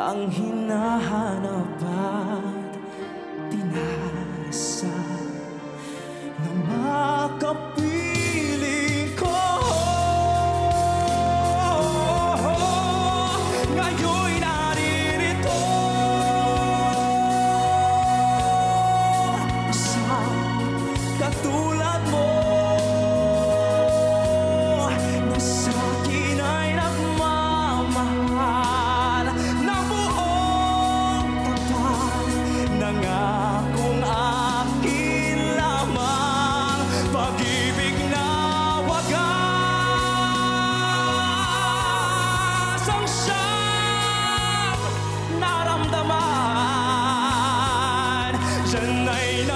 ang hinahanap at dinarasal na makapiling ko. Ngayon'y naririto, isang katulad mo na sa'kin ay nagmamahal ng buong tapat. Nangakong akin lamang, pag-ibig na wagas ang siyang naramdaman. Diyan ay